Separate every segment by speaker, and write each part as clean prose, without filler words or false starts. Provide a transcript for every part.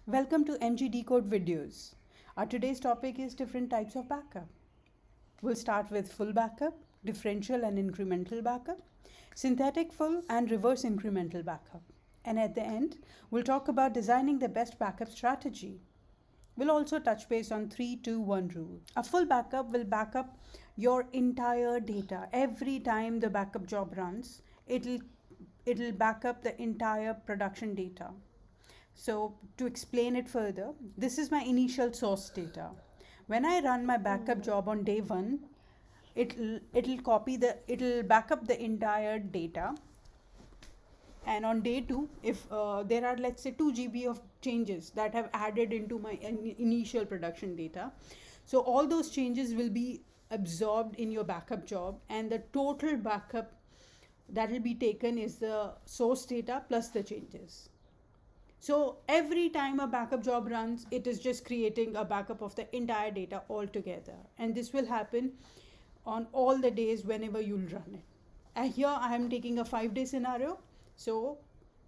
Speaker 1: Welcome to NG Decode videos. Our today's topic is different types of backup. We'll start with full backup, differential and incremental backup, synthetic full and reverse incremental backup. And at the end, we'll talk about designing the best backup strategy. We'll also touch base on 3-2-1 rule. A full backup will back up your entire data. Every time the backup job runs, it'll back up the entire production data. So to explain it further, this is my initial source data. When I run my backup job on day one, it'll back up the entire data. And on day two, if there are, let's say, 2 GB of changes that have added into my initial production data, so all those changes will be absorbed in your backup job, and the total backup that will be taken is the source data plus the changes. So every time a backup job runs, it is just creating a backup of the entire data altogether. And this will happen on all the days whenever you'll run it. And here I am taking a 5-day scenario. So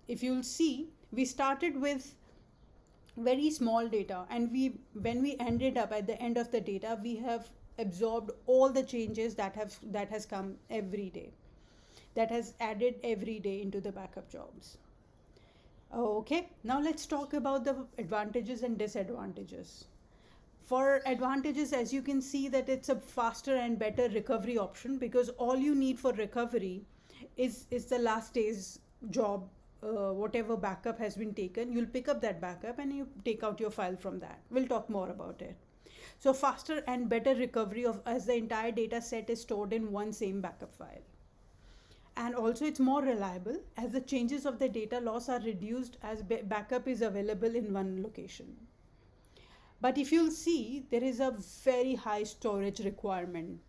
Speaker 1: if you'll see, we started with very small data, and when we ended up at the end of the data, we have absorbed all the changes that has come every day, that has added every day into the backup jobs. Okay, now let's talk about the advantages and disadvantages. For advantages, as you can see, that it's a faster and better recovery option, because all you need for recovery is the last day's job. Whatever backup has been taken, you'll pick up that backup and you take out your file from that. We'll talk more about it. So faster and better recovery of as the entire data set is stored in one same backup file. And also it's more reliable, as the changes of the data loss are reduced as backup is available in one location. But if you'll see, there is a very high storage requirement.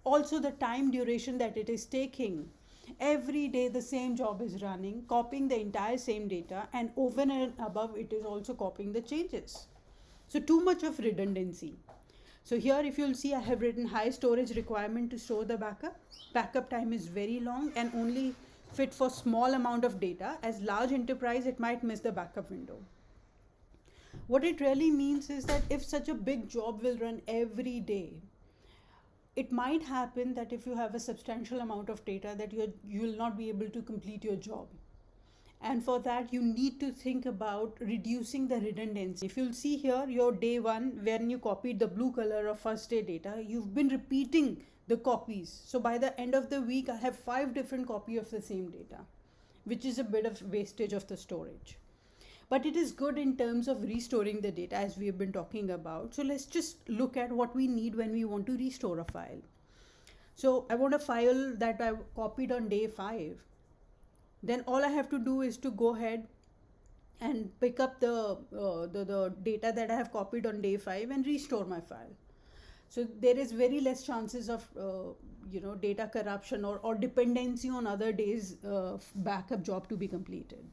Speaker 1: Also the time duration that it is taking. Every day the same job is running, copying the entire same data, and over and above it is also copying the changes. So too much of redundancy. So here, if you'll see, I have written high storage requirement to store the backup. Backup time is very long and only fit for small amount of data. As large enterprise, it might miss the backup window. What it really means is that if such a big job will run every day, it might happen that if you have a substantial amount of data, that you will not be able to complete your job. And for that, you need to think about reducing the redundancy. If you'll see here, your day one, when you copied the blue color of first day data, you've been repeating the copies. So by the end of the week, I have 5 different copies of the same data, which is a bit of wastage of the storage. But it is good in terms of restoring the data, as we have been talking about. So let's just look at what we need when we want to restore a file. So I want a file that I copied on day 5. Then all I have to do is to go ahead and pick up the data that I have copied on day 5 and restore my file. So there is very less chances of data corruption or dependency on other days backup job to be completed.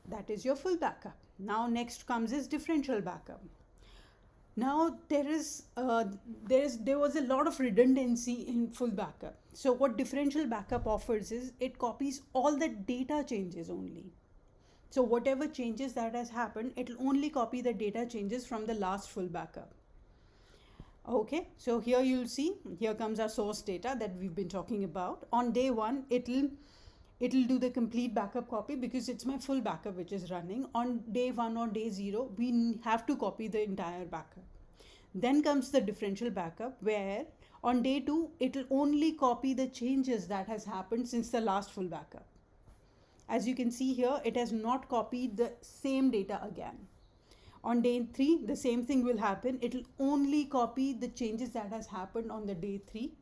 Speaker 1: That is your full backup. Now next comes is differential backup. Now there was a lot of redundancy in full backup. So what differential backup offers is it copies all the data changes only. So whatever changes that has happened, it will only copy the data changes from the last full backup. Okay, so here you'll see, here comes our source data that we've been talking about. On day one, it'll do the complete backup copy because it's my full backup which is running. On day 1 or day 0, we have to copy the entire backup. Then comes the differential backup, where on day 2, it will only copy the changes that has happened since the last full backup. As you can see here, it has not copied the same data again. On day 3, the same thing will happen. It will only copy the changes that has happened on the day 3.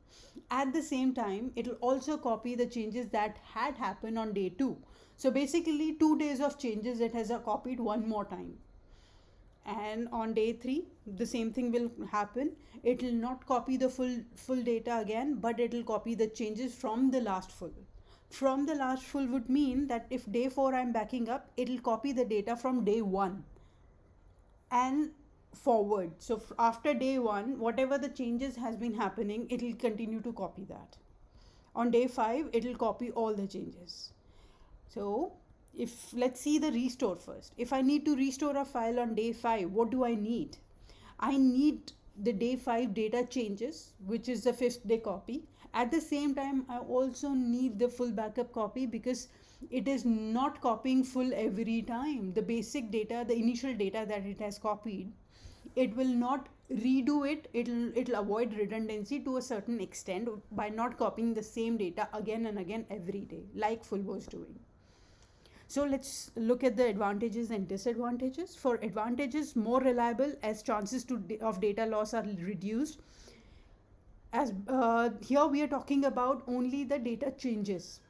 Speaker 1: At the same time, it will also copy the changes that had happened on day 2. So basically 2 days of changes it has copied one more time. And on day 3, the same thing will happen. It will not copy the full data again, but it will copy the changes from the last full. From the last full would mean that if day 4 I'm backing up, it will copy the data from day 1 and forward. So after day 1, whatever the changes has been happening, it will continue to copy that. On day 5, it will copy all the changes. So If let's see the restore first. If I need to restore a file on day 5, what do I need? I need the day 5 data changes, which is the 5th day copy. At the same time, I also need the full backup copy because it is not copying full every time. The basic data, the initial data that it has copied, it will not redo it. It'll avoid redundancy to a certain extent by not copying the same data again and again every day, like full was doing. So let's look at the advantages and disadvantages. For advantages, more reliable as chances of data loss are reduced. As here we are talking about only the data changes.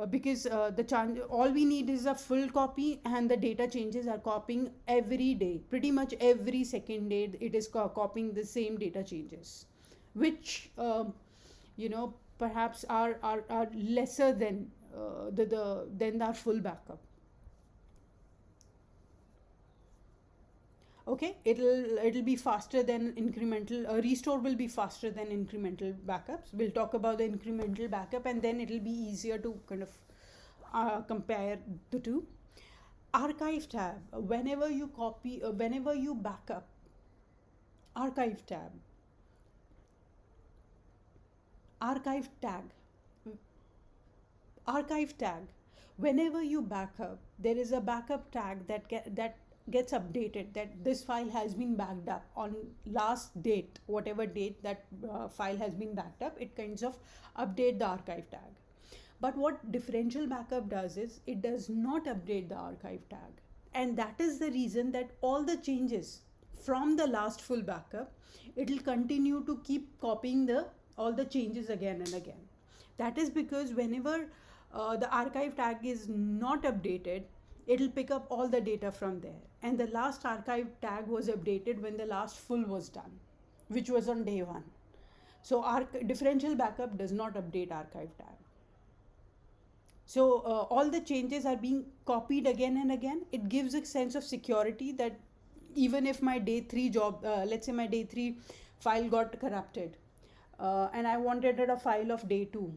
Speaker 1: Because all we need is a full copy, and the data changes are copying every day, pretty much every second day it is copying the same data changes, which perhaps are lesser than than our full backup. Okay, it'll be faster than incremental. Restore will be faster than incremental backups. We'll talk about the incremental backup, and then it'll be easier to kind of compare the two. Archive tab. Whenever you copy, whenever you backup, archive tab. Archive tag. Archive tag. Whenever you backup, there is a backup tag that gets updated, that this file has been backed up on last date, whatever date that file has been backed up. It kinds of update the archive tag. But what differential backup does is it does not update the archive tag, and that is the reason that all the changes from the last full backup, it will continue to keep copying all the changes again and again. That is because whenever the archive tag is not updated, it'll pick up all the data from there, and the last archive tag was updated when the last full was done, which was on day 1. So differential backup does not update archive tag. So all the changes are being copied again and again. It gives a sense of security that even if my day 3 job, let's say my day 3 file got corrupted, and I wanted a file of day 2,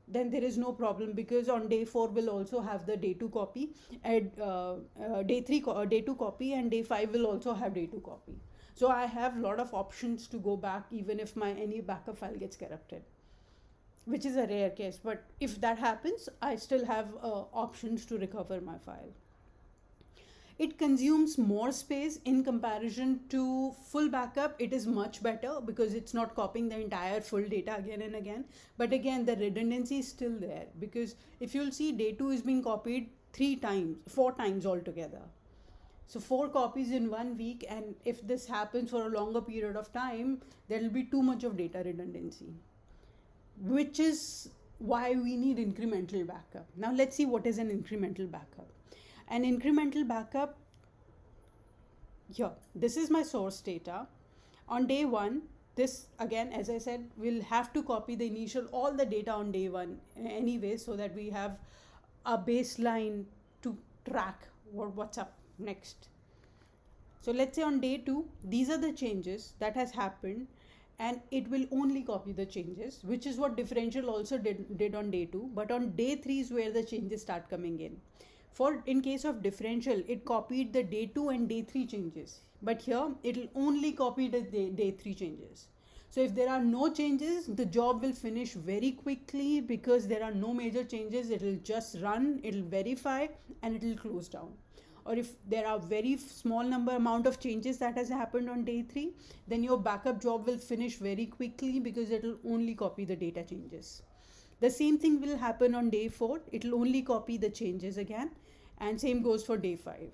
Speaker 1: then there is no problem, because on day 4 will also have the day 2 copy, and day 3 day 2 copy, and day 5 will also have day 2 copy. So I have a lot of options to go back even if my any backup file gets corrupted, which is a rare case. But if that happens, I still have options to recover my file. It consumes more space in comparison to full backup. It is much better because it's not copying the entire full data again and again. But again, the redundancy is still there, because if you'll see, day 2 is being copied 4 times altogether. So 4 copies in 1 week, and if this happens for a longer period of time, there will be too much of data redundancy, which is why we need incremental backup. Now let's see what is an incremental backup. An incremental backup, here, this is my source data. On day 1, this again, as I said, we'll have to copy the initial, all the data on day 1 anyway, so that we have a baseline to track what's up next. So let's say on day 2, these are the changes that has happened, and it will only copy the changes, which is what differential also did on day 2. But on day 3 is where the changes start coming in. In case of differential, it copied the day 2 and day 3 changes, but here it will only copy the day 3 changes. So if there are no changes, the job will finish very quickly, because there are no major changes. It will just run, it will verify, and it will close down. Or if there are very small amount of changes that has happened on day 3, then your backup job will finish very quickly, because it will only copy the data changes. The same thing will happen on day 4. It will only copy the changes again, and same goes for day 5.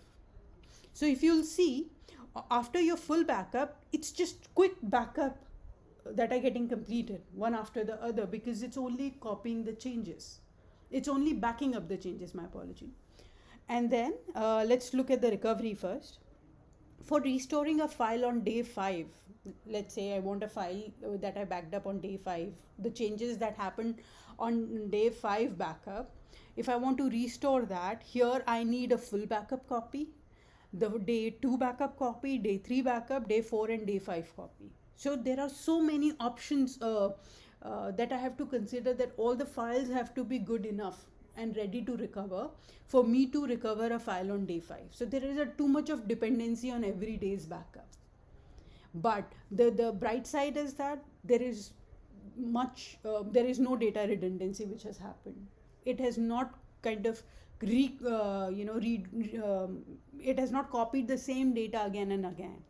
Speaker 1: So if you'll see, after your full backup, it's just quick backup that are getting completed one after the other, because it's only copying the changes. It's only backing up the changes, my apology. And then let's look at the recovery first. For restoring a file on day 5, let's say I want a file that I backed up on day 5, the changes that happened on day 5 backup, if I want to restore that, here I need a full backup copy, the day 2 backup copy, day 3 backup, day 4 and day 5 copy. So there are so many options that I have to consider, that all the files have to be good enough and ready to recover for me to recover a file on day 5. So there is a too much of dependency on every day's backup. But the bright side is that there is no data redundancy which has happened. It has not kind of it has not copied the same data again and again.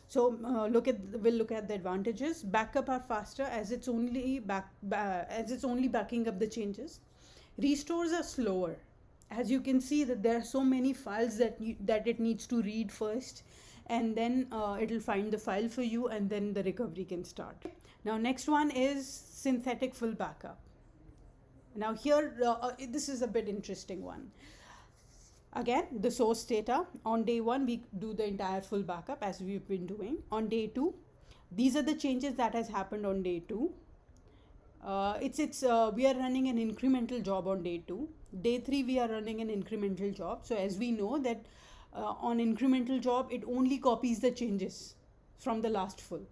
Speaker 1: So we'll look at the advantages. Backup are faster as it's only backing up the changes. Restores are slower. As you can see that there are so many files that it needs to read first, and then it'll find the file for you, and then the recovery can start. Now next one is synthetic full backup. Now here this is a bit interesting one. Again, the source data. On day 1, we do the entire full backup as we've been doing. On day 2, these are the changes that has happened on day 2. We are running an incremental job on day 2. Day 3, we are running an incremental job. So as we know that on incremental job, it only copies the changes from the last full.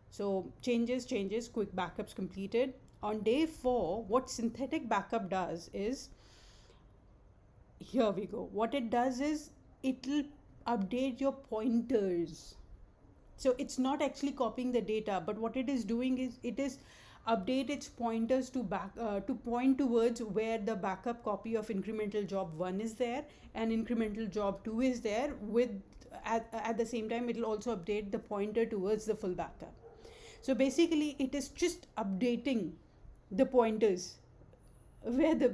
Speaker 1: So changes, quick backups completed. On day 4, what synthetic backup does is, here we go. What it does is it'll update your pointers. So it's not actually copying the data, but what it is doing is it is update its pointers to point towards where the backup copy of incremental job 1 is there and incremental job 2 is there. At the same time, it will also update the pointer towards the full backup. So basically, it is just updating the pointers where the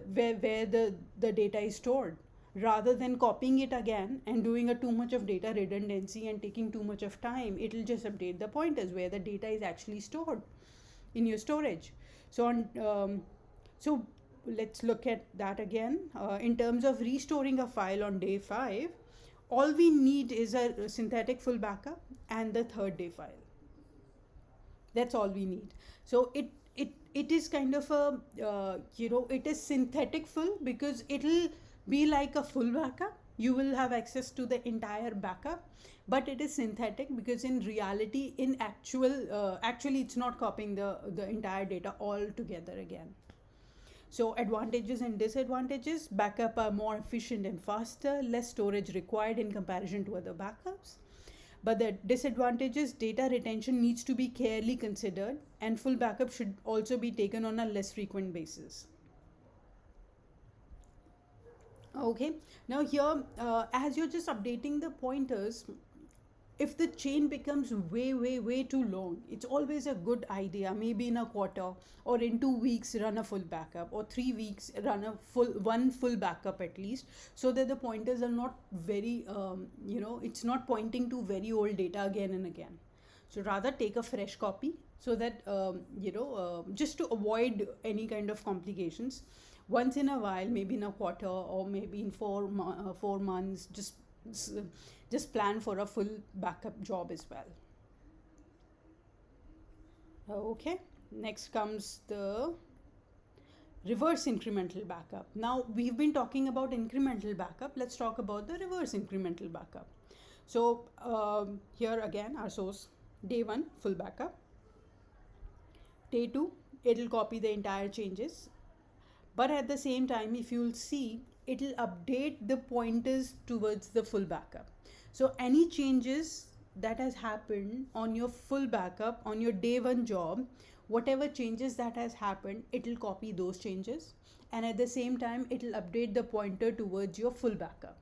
Speaker 1: data is stored, rather than copying it again and doing too much of data redundancy and taking too much of time. It will just update the pointers where the data is actually stored in your storage. So let's look at that again. In terms of restoring a file on day 5, all we need is a synthetic full backup and the third day file. That's all we need. So it is kind of it is synthetic full because it'll be like a full backup. You will have access to the entire backup, but it is synthetic because in reality, actually it's not copying the entire data all together again. So advantages and disadvantages: backup are more efficient and faster, less storage required in comparison to other backups. But the disadvantages: data retention needs to be carefully considered, and full backup should also be taken on a less frequent basis. Okay, now here, as you're just updating the pointers, if the chain becomes way too long, it's always a good idea, maybe in a quarter or in 2 weeks, run a full backup, or 3 weeks, run one full backup at least, so that the pointers are not very, it's not pointing to very old data again and again. So rather take a fresh copy so that, just to avoid any kind of complications. Once in a while, maybe in a quarter or maybe in 4 months, just plan for a full backup job as well. Okay, next comes the reverse incremental backup. Now we've been talking about incremental backup. Let's talk about the reverse incremental backup. So here again, our source: day 1, full backup. Day 2, it'll copy the entire changes. But at the same time, if you'll see, it'll update the pointers towards the full backup. So any changes that has happened on your full backup, on your day 1 job, whatever changes that has happened, it'll copy those changes. And at the same time, it'll update the pointer towards your full backup.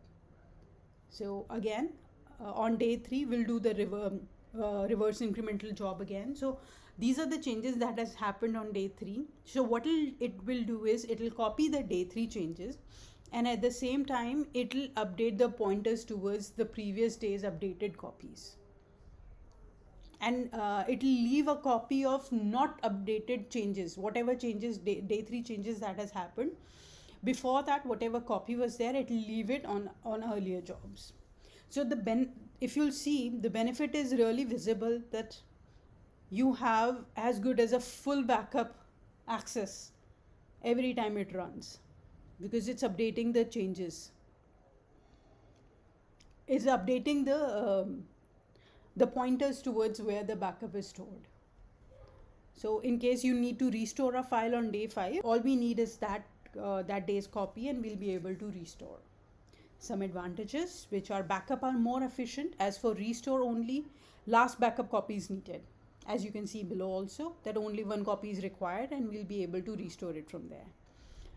Speaker 1: So again, on day 3, we'll do the reverse incremental job again. So these are the changes that has happened on day 3. So what it will do is it'll copy the day 3 changes, and at the same time it'll update the pointers towards the previous day's updated copies, and it'll leave a copy of not updated changes, whatever changes day 3 changes that has happened. Before that, whatever copy was there, it'll leave it on earlier jobs. So if you'll see, the benefit is really visible, that you have as good as a full backup access every time it runs, because it's updating the changes. It's updating the pointers towards where the backup is stored. So in case you need to restore a file on day 5, all we need is that that day's copy and we'll be able to restore. Some advantages, which are backup are more efficient. As for restore only, last backup copy is needed. As you can see below also, that only one copy is required and we'll be able to restore it from there.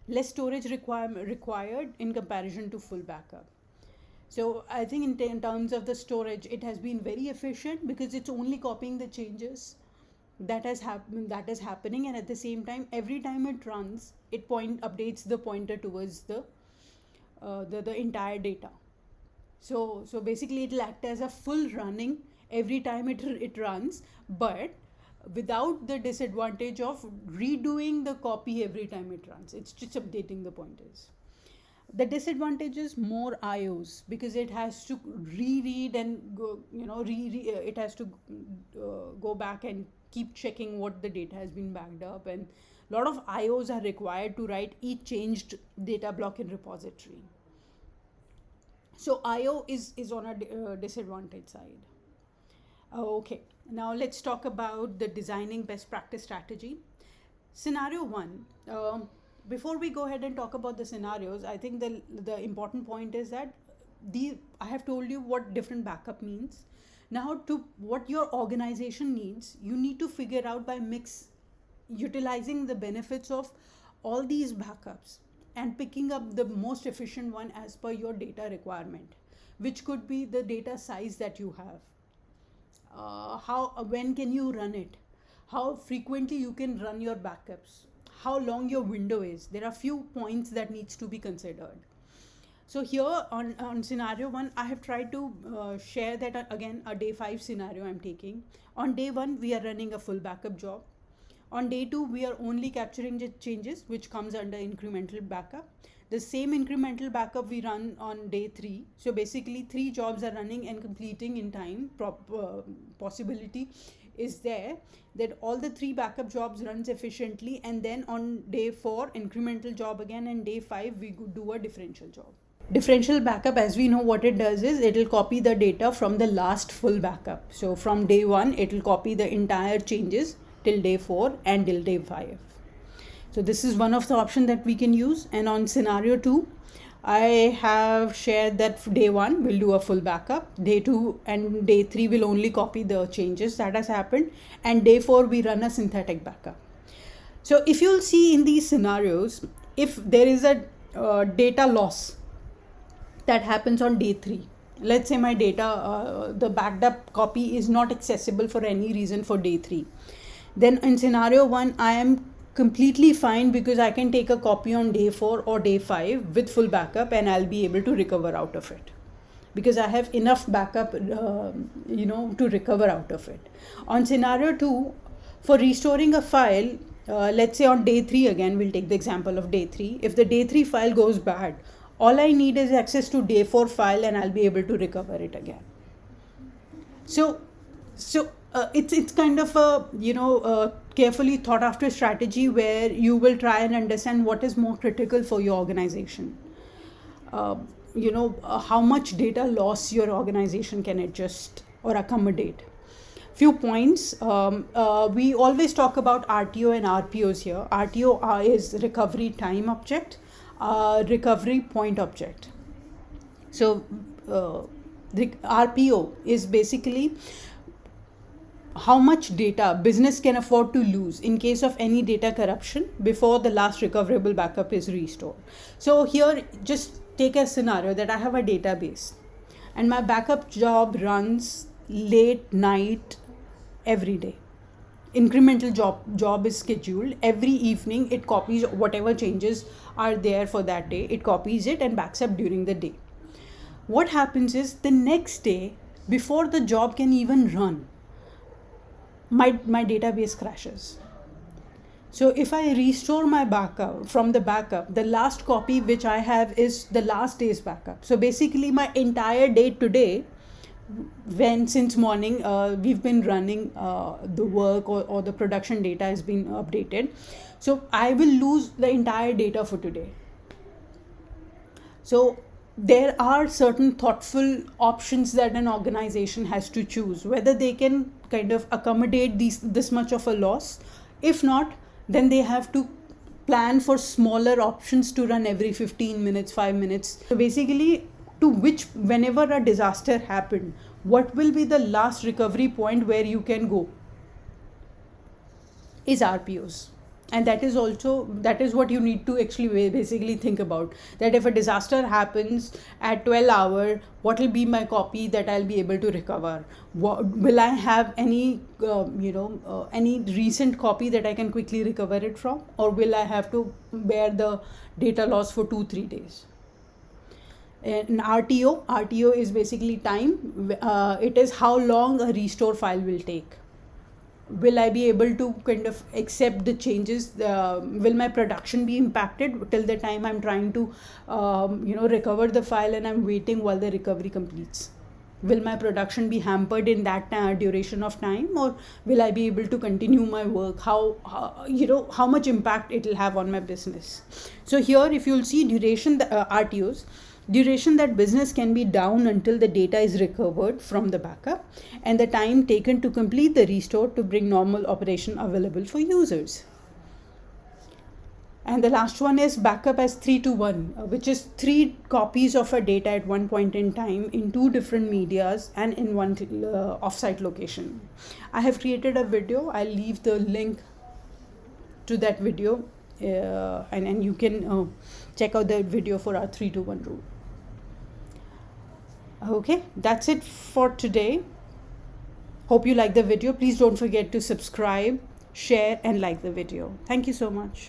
Speaker 1: Less storage required in comparison to full backup. So I think in terms of the storage, it has been very efficient because it's only copying the changes that is happening, and at the same time, every time it runs, it updates the pointer towards the entire data. So basically it will act as a full running every time it runs, but without the disadvantage of redoing the copy every time it runs. It's just updating the pointers. The disadvantage is more IOs because it has to reread and go, it has to go back and keep checking what the data has been backed up, and a lot of IOs are required to write each changed data block in repository. So IO is on a disadvantage side. Okay, now let's talk about the designing best practice strategy. Scenario 1. Before we go ahead and talk about the scenarios, I think the important point is that I have told you what different backup means. Now, to what your organization needs, you need to figure out by utilizing the benefits of all these backups and picking up the most efficient one as per your data requirement, which could be the data size that you have. When can you run it? How frequently you can run your backups? How long your window is? There are few points that needs to be considered. So here on scenario 1, I have tried to share that again a day 5 scenario I'm taking. On day 1, we are running a full backup job. On day 2, we are only capturing the changes, which comes under incremental backup. The same incremental backup we run on day 3. So basically 3 jobs are running and completing in time. Possibility is there that all the 3 backup jobs runs efficiently, and then on day 4 incremental job again, and day 5 we could do a differential job. Differential backup, as we know, what it does is it will copy the data from the last full backup. So from day 1 it will copy the entire changes till day 4 and till day 5. So this is one of the options that we can use. And on scenario 2, I have shared that day 1 will do a full backup, day 2 and day 3 will only copy the changes that has happened, and day 4 we run a synthetic backup. So if you'll see in these scenarios, if there is a data loss that happens on day 3, let's say my data, the backed up copy is not accessible for any reason for day 3, then in scenario 1 I am completely fine because I can take a copy on day 4 or day 5 with full backup and I'll be able to recover out of it because I have enough backup to recover out of it. On scenario 2, for restoring a file, let's say on day 3 again, we'll take the example of day 3. If the day 3 file goes bad, all I need is access to day 4 file and I'll be able to recover it again. So it's kind of a carefully thought after strategy where you will try and understand what is more critical for your organization. How much data loss your organization can adjust or accommodate. Few points. We always talk about RTO and RPOs here. RTO is recovery time object, recovery point object. So the RPO is basically how much data business can afford to lose in case of any data corruption before the last recoverable backup is restored. So here, just take a scenario that I have a database and my backup job runs late night every day. Incremental job is scheduled every evening. It copies whatever changes are there for that day. It copies it and backs up during the day. What happens is the next day, before the job can even run, my database crashes. So if I restore my backup from the backup, the last copy which I have is the last day's backup. So basically my entire day today, since morning we've been running the work or the production data has been updated. So I will lose the entire data for today. So there are certain thoughtful options that an organization has to choose, whether they can kind of accommodate this much of a loss. If not, then they have to plan for smaller options to run every 15 minutes, 5 minutes. So basically, whenever a disaster happened, what will be the last recovery point where you can go is RPOs. And that is what you need to actually basically think about, that if a disaster happens at 12 hour, what will be my copy that I'll be able to recover? Will I have any any recent copy that I can quickly recover it from, or will I have to bear the data loss for 2-3 days? And RTO is basically time. It is how long a restore file will take. Will I be able to kind of accept the changes? Will my production be impacted till the time I'm trying to recover the file, and I'm waiting while the recovery completes? Will my production be hampered in that duration of time, or will I be able to continue my work? How much impact it will have on my business? So here, if you'll see duration, RTOs, duration that business can be down until the data is recovered from the backup, and the time taken to complete the restore to bring normal operation available for users. And the last one is backup as 3-to-1, which is 3 copies of a data at one point in time in 2 different medias and in one offsite location. I have created a video. I'll leave the link to that video, and you can check out the video for our 3-to-1 rule. Okay, that's it for today. Hope you like the video. Please don't forget to subscribe, share, and like the video. Thank you so much.